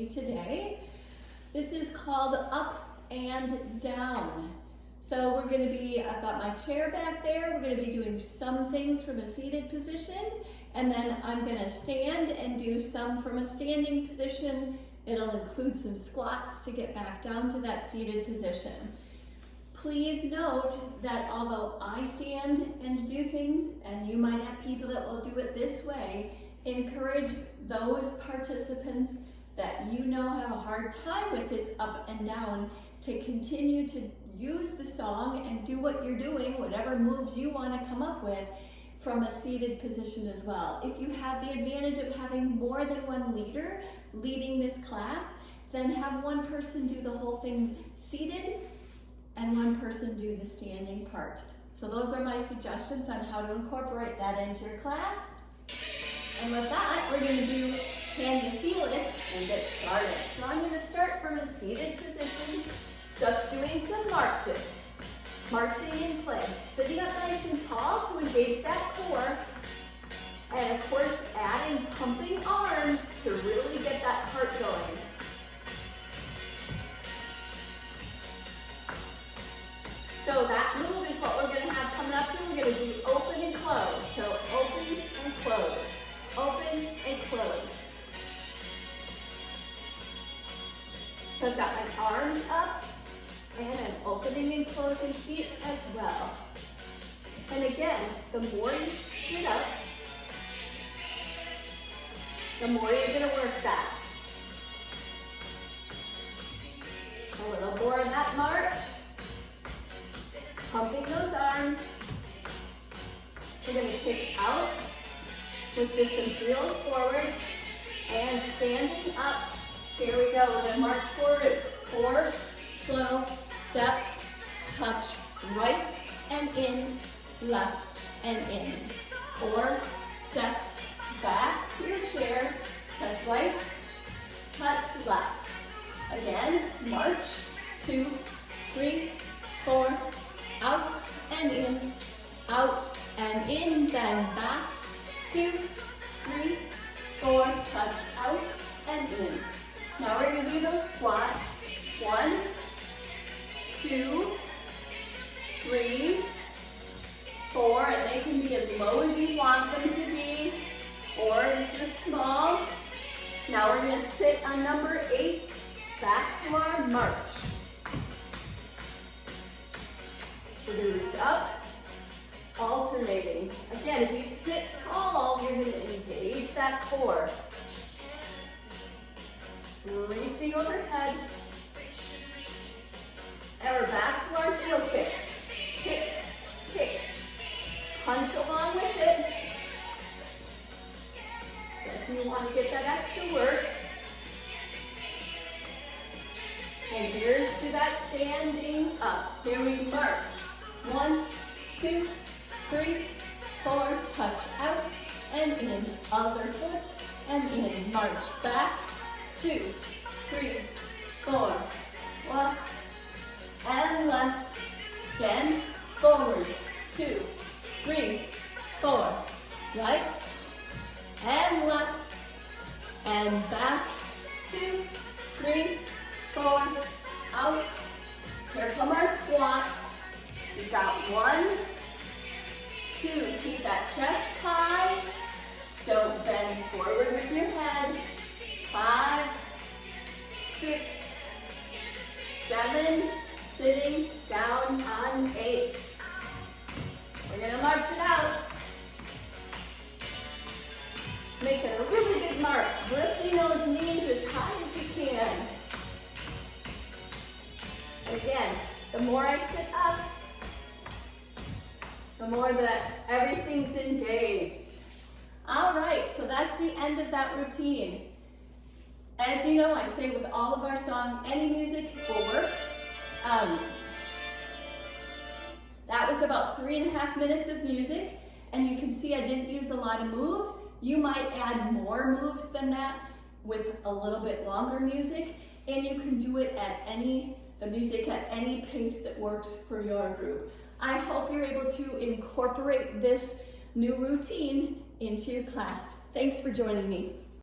you today. This is called up and down. So we're going to be, I've got my chair back there, we're going to be doing some things from a seated position, and then I'm going to stand and do some from a standing position. It'll include some squats to get back down to that seated position. Please note that although I stand and do things, and you might have people that will do it this way, encourage those participants that you know have a hard time with this up and down to continue to use the song and do what you're doing, whatever moves you want to come up with, from a seated position as well. If you have the advantage of having more than one leader leading this class, then have one person do the whole thing seated and one person do the standing part. So those are my suggestions on how to incorporate that into your class. And with that, we're going to do Can You Feel It and get started. So I'm going to start from a seated position, just doing some marches. Marching in place, sitting up nice and tall to engage that core, and of course adding pumping arms to really get that heart going. So that move is what we're going to have coming up here. We're going to do open and close. So open and close, open and close. So I've got my arms up, and I'm opening and closing feet as well. And again, the more you sit up, the more you're going to work that. A little more of that march. Pumping those arms. We're going to kick out with just some heels forward and standing up. Here we go. We're going to march forward. 4 slow steps. Touch right and in, left and in. 4 steps back to your chair. Touch right, touch left. Again, march. 2, 3, 4. Out and in, out and in, then back, 2, 3, 4, touch out and in. Now we're going to do those squats. 1, 2, 3, 4, and they can be as low as you want them to be, or just small. Now we're going to sit on number 8, back to our march. We're going to reach up, alternating. Again, if you sit tall, you're going to engage that core. Reaching overhead. And we're back to our heel kicks. Kick, kick. Punch along with it. If you want to get that extra work. And here's to that standing up. Here we march. 1, 2, 3, 4, touch out and in, other foot and in, march back, 2, 3, 4, left and left, again, forward, 2, 3, 4, right and left, and back, 2, 3, 4, out. Here come our squats. We've got 1, 2, keep that chest high. Don't bend forward with your head. 5, 6, 7, sitting down on 8. We're going to march it out. Make it a really big march, lifting those knees as high as you can. Again, the more I sit up, the more that everything's engaged. All right, so that's the end of that routine. As you know, I say with all of our songs, any music will work. That was about 3.5 minutes of music, and you can see I didn't use a lot of moves. You might add more moves than that with a little bit longer music, and you can do it at the music at any pace that works for your group. I hope you're able to incorporate this new routine into your class. Thanks for joining me.